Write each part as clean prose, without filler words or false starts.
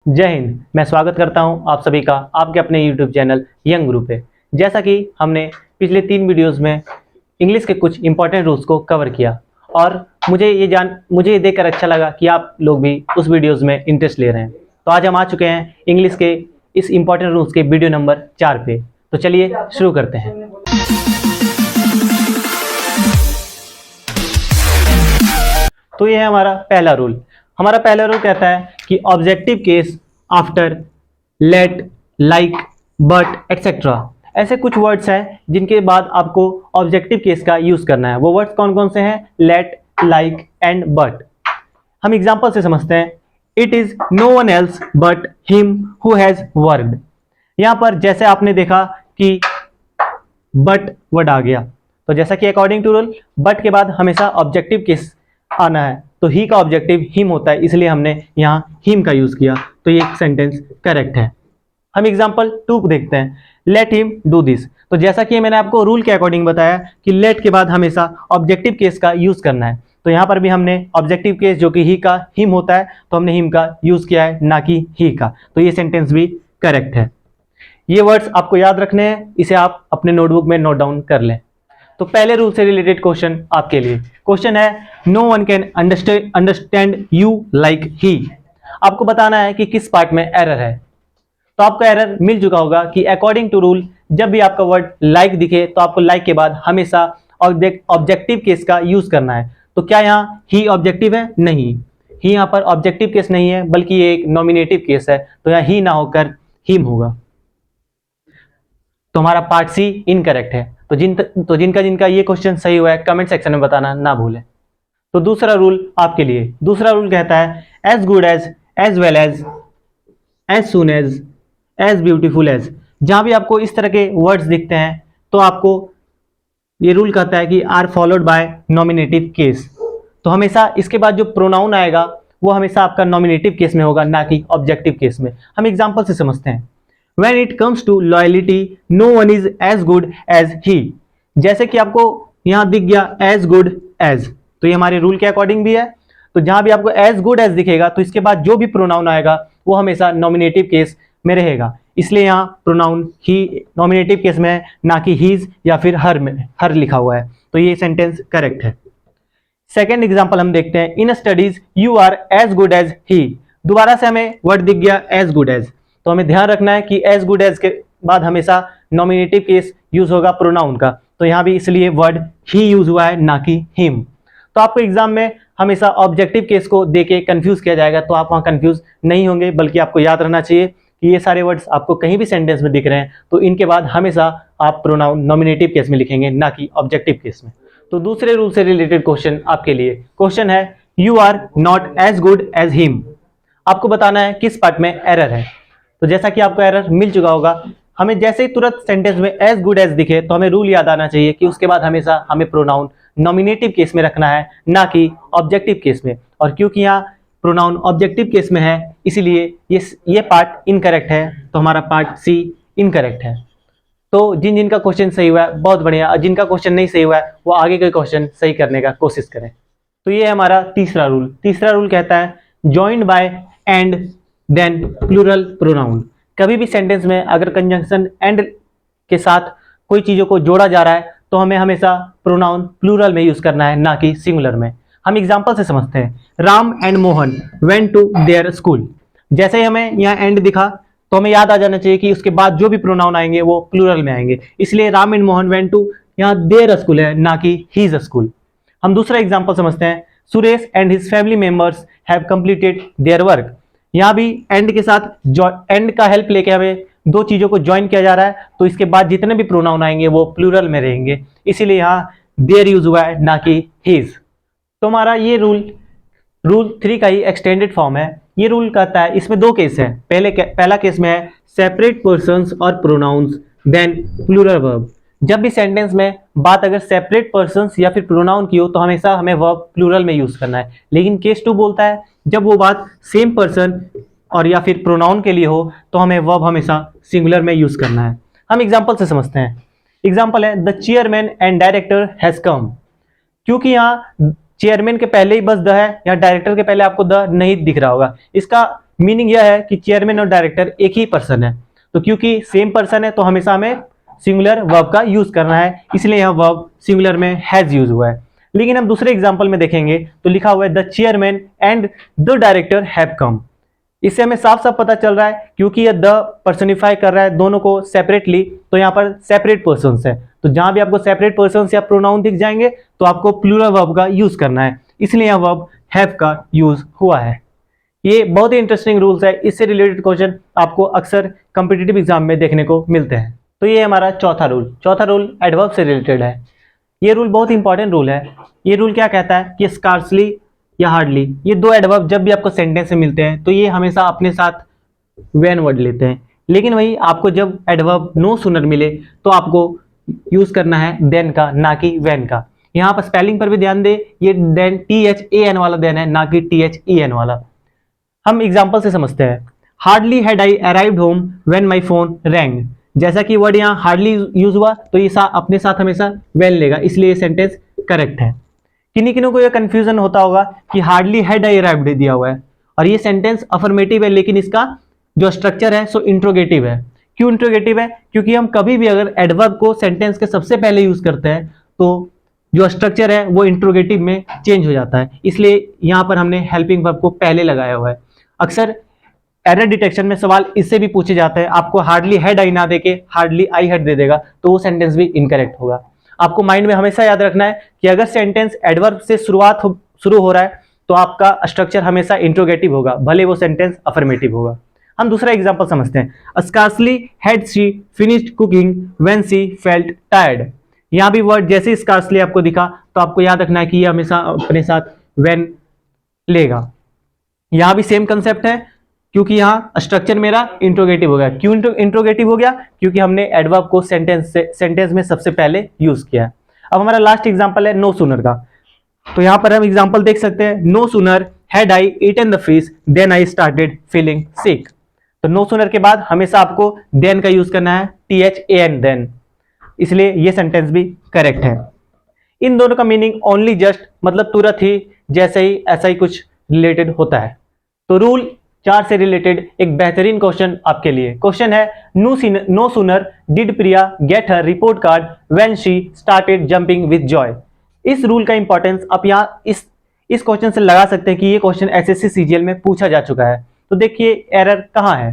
जय हिंद। मैं स्वागत करता हूं आप सभी का आपके अपने YouTube चैनल यंग ग्रुप पे। जैसा कि हमने पिछले 3 वीडियोस में इंग्लिश के कुछ इंपॉर्टेंट रूल्स को कवर किया और मुझे ये देखकर अच्छा लगा कि आप लोग भी उस वीडियोस में इंटरेस्ट ले रहे हैं। तो आज हम आ चुके हैं इंग्लिश के इस इंपॉर्टेंट रूल्स के वीडियो नंबर 4 पे। तो चलिए शुरू करते हैं। तो ये है हमारा पहला रूल। हमारा पहला रूल कहता है कि objective case after let, like, but etcetera ऐसे कुछ वर्ड्स हैं जिनके बाद आपको ऑब्जेक्टिव केस का यूज करना है। वो वर्ड्स कौन कौन से हैं? Let, like and but. हम एग्जांपल से समझते हैं। It is no one else but him who has worked. यहां पर जैसे आपने देखा कि बट वर्ड आ गया, तो जैसा कि अकॉर्डिंग टू रूल बट के बाद हमेशा ऑब्जेक्टिव केस आना है, तो ही का ऑब्जेक्टिव हिम होता है, इसलिए हमने यहाँ हिम का यूज किया। तो ये सेंटेंस करेक्ट है। हम एग्जांपल 2 देखते हैं। Let him do this. तो जैसा कि मैंने आपको रूल के अकॉर्डिंग बताया कि लेट के बाद हमेशा ऑब्जेक्टिव केस का यूज करना है, तो यहाँ पर भी हमने ऑब्जेक्टिव केस जो कि ही का हिम होता है, तो हमने हिम का यूज किया है, ना कि ही का। तो ये सेंटेंस भी करेक्ट है। ये वर्ड्स आपको याद रखने हैं, इसे आप अपने नोटबुक में नोट डाउन कर लें। तो पहले रूल से रिलेटेड क्वेश्चन आपके लिए। क्वेश्चन है no one can understand you like he. आपको बताना है कि किस पार्ट में एरर है। तो आपको एरर मिल चुका होगा कि अकॉर्डिंग टू रूल जब भी आपका वर्ड लाइक दिखे तो आपको लाइक के बाद हमेशा ऑब्जेक्टिव केस का यूज करना है। तो क्या यहाँ ही ऑब्जेक्टिव है? नहीं, ही यहाँ पर ऑब्जेक्टिव केस नहीं है, बल्कि ये एक नॉमिनेटिव केस है। तो यहाँ ही ना होकर हिम होगा। तो हमारा पार्ट सी इनकरेक्ट है। तो जिनका ये क्वेश्चन सही हुआ है कमेंट सेक्शन में बताना ना भूलें। तो दूसरा रूल आपके लिए। दूसरा रूल कहता है as good as well as soon as beautiful as. जहां भी आपको इस तरह के वर्ड्स दिखते हैं तो आपको ये रूल कहता है कि are followed by nominative case. तो हमेशा इसके बाद जो प्रोनाउन आएगा वो हमेशा आपका नॉमिनेटिव केस में होगा, ना कि ऑब्जेक्टिव केस में। हम एग्जाम्पल से समझते हैं। When it comes to loyalty, no one is as good as he। जैसे कि आपको यहां दिख गया as good as, तो ये हमारे रूल के अकॉर्डिंग भी है। तो जहां भी आपको as good as दिखेगा तो इसके बाद जो भी प्रोनाउन आएगा वो हमेशा नॉमिनेटिव केस में रहेगा, इसलिए यहाँ प्रोनाउन ही नॉमिनेटिव केस में है, ना कि हीज या फिर हर में हर लिखा हुआ है। तो ये सेंटेंस करेक्ट है। सेकेंड एग्जाम्पल हम देखते हैं। In studies you are as good as he. दोबारा से हमें वर्ड दिख गया एज गुड एज, तो हमें ध्यान रखना है कि एज गुड एज के बाद हमेशा नॉमिनेटिव केस यूज होगा प्रोनाउन का। तो यहाँ भी इसलिए वर्ड ही यूज हुआ है, ना कि हिम। तो आपको एग्जाम में हमेशा ऑब्जेक्टिव केस को देके कंफ्यूज किया जाएगा, तो आप वहाँ कंफ्यूज नहीं होंगे, बल्कि आपको याद रहना चाहिए कि ये सारे वर्ड्स आपको कहीं भी सेंटेंस में दिख रहे हैं तो इनके बाद हमेशा आप प्रोनाउन नॉमिनेटिव केस में लिखेंगे, ना कि ऑब्जेक्टिव केस में। तो दूसरे रूल से रिलेटेड क्वेश्चन आपके लिए। क्वेश्चन है you are not as good as him. आपको बताना है किस पार्ट में एरर है। तो जैसा कि आपको एरर मिल चुका होगा, हमें जैसे ही तुरंत सेंटेंस में एज गुड एज दिखे तो हमें रूल याद आना चाहिए कि उसके बाद हमेशा हमें प्रोनाउन नॉमिनेटिव केस में रखना है, ना कि ऑब्जेक्टिव केस में। और क्योंकि यहाँ प्रोनाउन ऑब्जेक्टिव केस में है, इसीलिए ये पार्ट इनकरेक्ट है। तो हमारा पार्ट सी इनकरेक्ट है। तो जिनका क्वेश्चन सही हुआ है बहुत बढ़िया, और जिनका क्वेश्चन नहीं सही हुआ है वो आगे के क्वेश्चन सही करने का कोशिश करें। तो ये है हमारा तीसरा रूल। तीसरा रूल कहता है joined by and then plural pronoun. कभी भी सेंटेंस में अगर कंजंक्शन एंड के साथ कोई चीजों को जोड़ा जा रहा है तो हमें हमेशा प्रोनाउन प्लूरल में यूज करना है, ना कि सिंगुलर में। हम एग्जांपल से समझते हैं। Ram and Mohan went to their school. जैसे ही हमें यहाँ एंड दिखा तो हमें याद आ जाना चाहिए कि उसके बाद जो भी प्रोनाउन आएंगे वो प्लूरल में आएंगे, इसलिए Ram and Mohan went to, यहाँ देयर स्कूल है, ना कि हीज स्कूल। हम दूसरा एग्जाम्पल समझते हैं। Suresh and his family members have completed their work. यहाँ भी एंड के साथ एंड का हेल्प लेके हमें दो चीजों को ज्वाइन किया जा रहा है, तो इसके बाद जितने भी प्रोनाउन आएंगे वो प्लूरल में रहेंगे, इसीलिए यहाँ देयर यूज हुआ है, ना कि हिज। तो हमारा ये रूल 3 का ही एक्सटेंडेड फॉर्म है। ये रूल कहता है, इसमें 2 केस है। पहला केस में है सेपरेट पर्सन्स और प्रोनाउंस देन प्लूरल वर्ब। जब भी सेंटेंस में बात अगर सेपरेट पर्सन्स या फिर प्रोनाउन की हो तो हमेशा हमें वर्ब प्लूरल में यूज करना है। लेकिन केस 2 बोलता है जब वो बात सेम पर्सन और या फिर प्रोनाउन के लिए हो तो हमें वर्ब हमेशा सिंगुलर में यूज करना है। हम एग्जांपल से समझते हैं। एग्जांपल है the chairman and director has come. क्योंकि यहाँ चेयरमैन के पहले ही बस द है, या डायरेक्टर के पहले आपको द नहीं दिख रहा होगा, इसका मीनिंग यह है कि चेयरमैन और डायरेक्टर एक ही पर्सन है, तो क्योंकि सेम पर्सन है तो हमेशा हमें सिंगुलर वर्ब का यूज करना है, इसलिए यह वर्ब सिंगुलर में हैज यूज हुआ है। लेकिन हम दूसरे एग्जांपल में देखेंगे तो लिखा हुआ है the chairman and the director have come. इससे हमें साफ साफ पता चल रहा है, क्योंकि यह द पर्सनिफाई कर रहा है दोनों को सेपरेटली, तो यहाँ पर सेपरेट पर्सन्स है। तो जहां भी आपको सेपरेट पर्सन्स या प्रोनाउन दिख जाएंगे तो आपको प्लूरल वर्ब का यूज करना है, इसलिए यह वर्ब हैव का यूज हुआ है। ये बहुत ही इंटरेस्टिंग रूल्स है, इससे रिलेटेड क्वेश्चन आपको अक्सर कॉम्पिटिटिव एग्जाम में देखने को मिलते हैं। तो ये हमारा चौथा रूल। चौथा रूल एडवर्ब से रिलेटेड है। ये रूल बहुत इंपॉर्टेंट रूल है। ये रूल क्या कहता है कि स्कार्सली या हार्डली, ये दो एडवर्ब जब भी आपको सेंटेंस में मिलते हैं तो ये हमेशा अपने साथ व्हेन वर्ड लेते हैं। लेकिन वही आपको जब एडवर्ब नो सूनर मिले तो आपको यूज करना है देन का, ना कि व्हेन का। यहाँ पर स्पेलिंग पर भी ध्यान दे, ये देन THAN वाला देन है, ना कि THEN वाला। हम एग्जाम्पल से समझते हैं। Hardly had I arrived home when my phone wrong. जैसा कि वर्ड यहाँ हार्डली यूज हुआ तो ये अपने साथ हमेशा व्हेन लेगा, इसलिए ये सेंटेंस करेक्ट है। किन्हीं को यह कंफ्यूजन होता होगा कि हार्डली हैड आई अराइव्ड दिया हुआ है और ये सेंटेंस अफर्मेटिव है, लेकिन इसका जो स्ट्रक्चर है सो इंट्रोगेटिव है। क्यों इंट्रोगेटिव है? क्योंकि हम कभी भी अगर एडवर्ब को सेंटेंस के सबसे पहले यूज करते हैं तो जो स्ट्रक्चर है वो इंट्रोगेटिव में चेंज हो जाता है, इसलिए यहाँ पर हमने हेल्पिंग वर्ब को पहले लगाया हुआ है। अक्सर एरर डिटेक्शन में सवाल इससे भी पूछे जाते हैं, आपको हार्डली हैड आई ना देके हार्डली आई हैड दे देगा तो वो सेंटेंस भी इनकरेक्ट होगा। आपको माइंड में हमेशा याद रखना है कि अगर सेंटेंस एडवर्ब से शुरू हो रहा है तो आपका स्ट्रक्चर हमेशा इंट्रोगेटिव होगा, भले वो सेंटेंस अफर्मेटिव होगा। हम दूसरा एग्जांपल समझते हैं। Scarcely had she finished cooking when she felt tired. यहाँ भी वर्ड जैसे स्कार्सली आपको दिखा तो आपको याद रखना है कि ये हमेशा अपने साथ व्हेन लेगा। यहाँ भी सेम कंसेप्ट है, क्योंकि यहाँ स्ट्रक्चर मेरा इंट्रोगेटिव हो गया। क्यों इंट्रोगेटिव हो गया? क्योंकि हमने एडवर्ब को सेंटेंस में सबसे पहले यूज किया है। अब हमारा लास्ट एग्जांपल है नो सूनर का। तो यहाँ पर हम एग्जांपल देख सकते हैं। No sooner had I eaten the fish then I started feeling sick. तो नो सूनर के बाद हमेशा आपको देन का यूज करना है, THAN देन, इसलिए ये सेंटेंस भी करेक्ट है। इन दोनों का मीनिंग ओनली जस्ट मतलब तुरंत ही, जैसे ही, ऐसा ही कुछ रिलेटेड होता है। तो रूल 4 से रिलेटेड एक बेहतरीन क्वेश्चन आपके लिए। क्वेश्चन है no sooner did Priya get her report card when she started jumping with joy. इस रूल का इंपॉर्टेंस आप यहाँ इस क्वेश्चन से लगा सकते हैं कि ये क्वेश्चन SSC CGL में पूछा जा चुका है। तो देखिए एरर कहाँ है।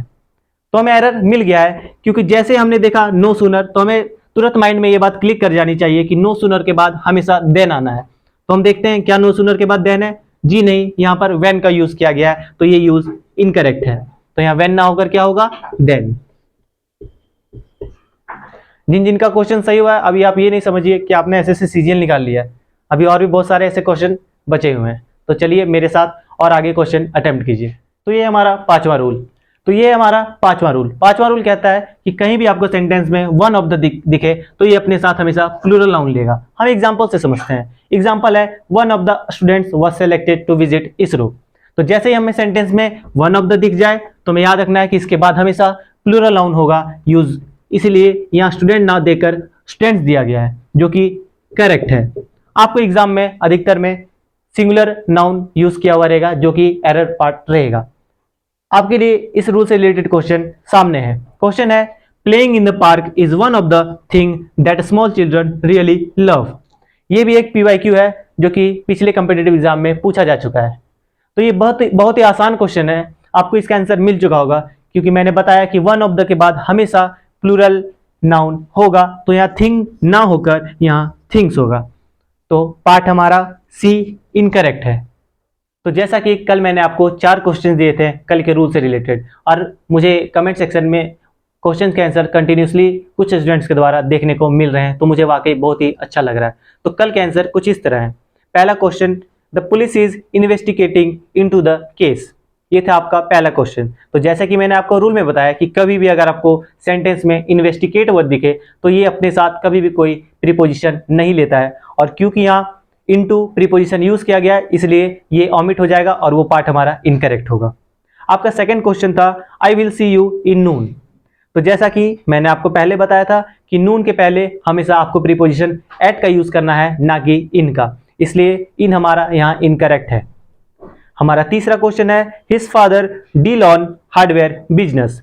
तो हमें एरर मिल गया है, क्योंकि जैसे हमने देखा नो सूनर तो हमें तुरंत माइंड में ये बात क्लिक कर जानी चाहिए कि नो सूनर के बाद हमेशा देन आना है। तो हम देखते हैं क्या नो सूनर के बाद देन है? जी नहीं, यहाँ पर व्हेन का यूज किया गया है, तो ये यूज इनकरेक्ट है। तो यहाँ व्हेन ना होकर क्या होगा? देन। जिनका क्वेश्चन सही हुआ है, अभी आप ये नहीं समझिए कि आपने SSC CGL निकाल लिया है, अभी और भी बहुत सारे ऐसे क्वेश्चन बचे हुए हैं। तो चलिए मेरे साथ और आगे क्वेश्चन अटेम्प्ट कीजिए। तो ये हमारा पांचवा रूल। पांचवा रूल कहता है कि कहीं भी आपको सेंटेंस में वन ऑफ द दिखे तो ये अपने साथ हमेशा प्लूरल नाउन लेगा। हम एग्जांपल से समझते हैं। एग्जांपल है one of the students was selected to visit ISRO. तो जैसे ही हमें सेंटेंस में वन ऑफ द दिख जाए तो हमें याद रखना है कि इसके बाद हमेशा प्लूरल नाउन होगा यूज, इसलिए यहाँ स्टूडेंट ना देकर स्टूडेंट्स दिया गया है, जो कि करेक्ट है। आपको एग्जाम में अधिकतर में सिंगुलर नाउन यूज किया हुआ रहेगा, जो कि एरर पार्ट रहेगा। आपके लिए इस रूल से रिलेटेड क्वेश्चन सामने है। क्वेश्चन है playing in the park is one of the thing that small children really love. ये भी एक PYQ है जो कि पिछले कॉम्पिटिटिव एग्जाम में पूछा जा चुका है। तो ये बहुत ही आसान क्वेश्चन है, आपको इसका आंसर मिल चुका होगा, क्योंकि मैंने बताया कि वन ऑफ द के बाद हमेशा प्लूरल नाउन होगा, तो यहाँ थिंग ना होकर यहाँ थिंग्स होगा। तो पार्ट हमारा C इनकरेक्ट है। तो जैसा कि कल मैंने आपको 4 क्वेश्चन दिए थे कल के रूल से रिलेटेड, और मुझे कमेंट सेक्शन में क्वेश्चन के आंसर कंटिन्यूसली कुछ स्टूडेंट्स के द्वारा देखने को मिल रहे हैं, तो मुझे वाकई बहुत ही अच्छा लग रहा है। तो कल के आंसर कुछ इस तरह है। पहला question, the police is investigating into the case. ये था आपका पहला क्वेश्चन। तो जैसा कि मैंने आपको रूल में बताया कि कभी भी अगर आपको सेंटेंस में इन्वेस्टिगेट वर्ड दिखे तो ये अपने साथ कभी भी कोई प्रीपोजिशन नहीं लेता है, और क्योंकि यहाँ इनटू प्रीपोजिशन यूज किया गया है इसलिए ये ऑमिट हो जाएगा और वो पार्ट हमारा इनकरेक्ट होगा। आपका सेकंड क्वेश्चन था I will see you in नून। तो जैसा कि मैंने आपको पहले बताया था कि नून के पहले हमेशा आपको प्रीपोजिशन एट का यूज करना है, ना कि इन का, इसलिए इन हमारा यहाँ इनकरेक्ट है। हमारा तीसरा क्वेश्चन है his father deal on hardware business.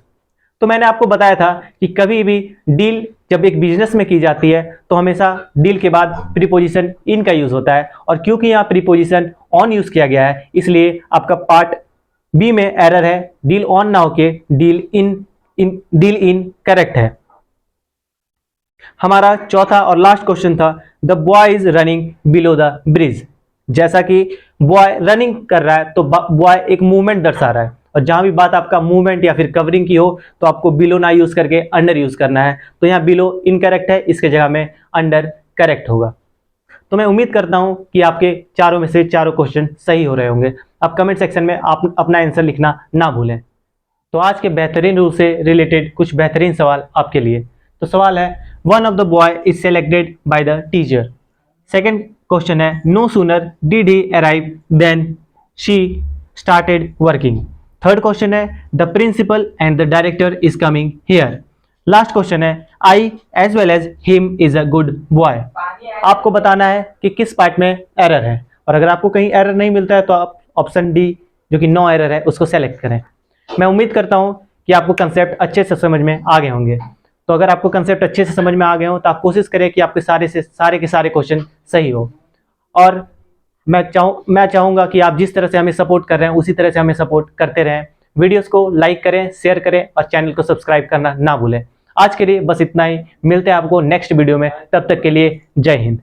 तो मैंने आपको बताया था कि कभी भी डील जब एक बिजनेस में की जाती है तो हमेशा डील के बाद प्रीपोजिशन इन का यूज होता है, और क्योंकि यहाँ प्रीपोजिशन ऑन यूज किया गया है इसलिए आपका पार्ट बी में एरर है, डील ऑन ना होके डील इन करेक्ट है। हमारा चौथा और लास्ट क्वेश्चन था the boy is running below the bridge. जैसा कि बॉय रनिंग कर रहा है तो बॉय एक मूवमेंट दर्शा रहा है, और जहां भी बात आपका मूवमेंट या फिर कवरिंग की हो तो आपको बिलो ना यूज करके अंडर यूज करना है। तो यहाँ बिलो इनकरेक्ट है, इसके जगह में अंडर करेक्ट होगा। तो मैं उम्मीद करता हूं कि आपके चारों में से चारों क्वेश्चन सही हो रहे होंगे। आप कमेंट सेक्शन में आप अपना आंसर लिखना ना भूलें। तो आज के बेहतरीन रूल से रिलेटेड कुछ बेहतरीन सवाल आपके लिए। तो सवाल है one of the boy is selected by the teacher. Second question है no sooner did he arrive then she started working. Third question है the principal and the director is coming here. Last question है I as well as him is a good boy. आपको बताना है कि किस part में error है, और अगर आपको कहीं एरर नहीं मिलता है तो आप ऑप्शन डी जो कि नो एरर है उसको सेलेक्ट करें। मैं उम्मीद करता हूं कि आपको कंसेप्ट अच्छे से समझ में आ गए होंगे। तो अगर आपको कंसेप्ट अच्छे से समझ में आ गए हो तो आप कोशिश करें कि आपके सारे के सारे क्वेश्चन सही हो। और मैं चाहूंगा कि आप जिस तरह से हमें सपोर्ट कर रहे हैं उसी तरह से हमें सपोर्ट करते रहें। वीडियोस को लाइक करें, शेयर करें और चैनल को सब्सक्राइब करना ना भूलें। आज के लिए बस इतना ही, मिलते हैं आपको नेक्स्ट वीडियो में, तब तक के लिए जय हिंद।